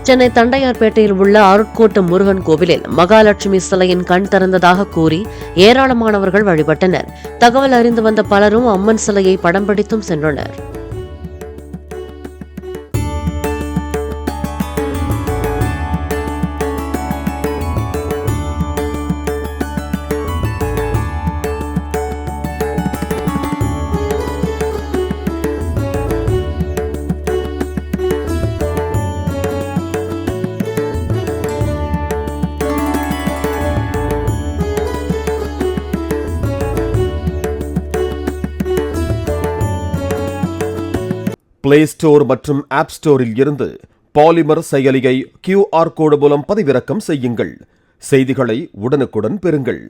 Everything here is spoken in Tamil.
சென்னை தண்டையார்பேட்டையில் உள்ள அருட்கோட்டு முருகன் கோவிலில் மகாலட்சுமி சிலையின் கண் திறந்ததாக கூறி ஏராளமானவர்கள் வழிபட்டனர். தகவல் அறிந்து வந்த பலரும் அம்மன் சிலையை படம் பிடித்தும் சென்றனர். பிளே ஸ்டோர் மற்றும் ஆப் ஸ்டோரில் இருந்து பாலிமர் செயலியை QR கோடு மூலம் பதிவிறக்கம் செய்யுங்கள். செய்திகளை உடனுக்குடன் பெறுங்கள்.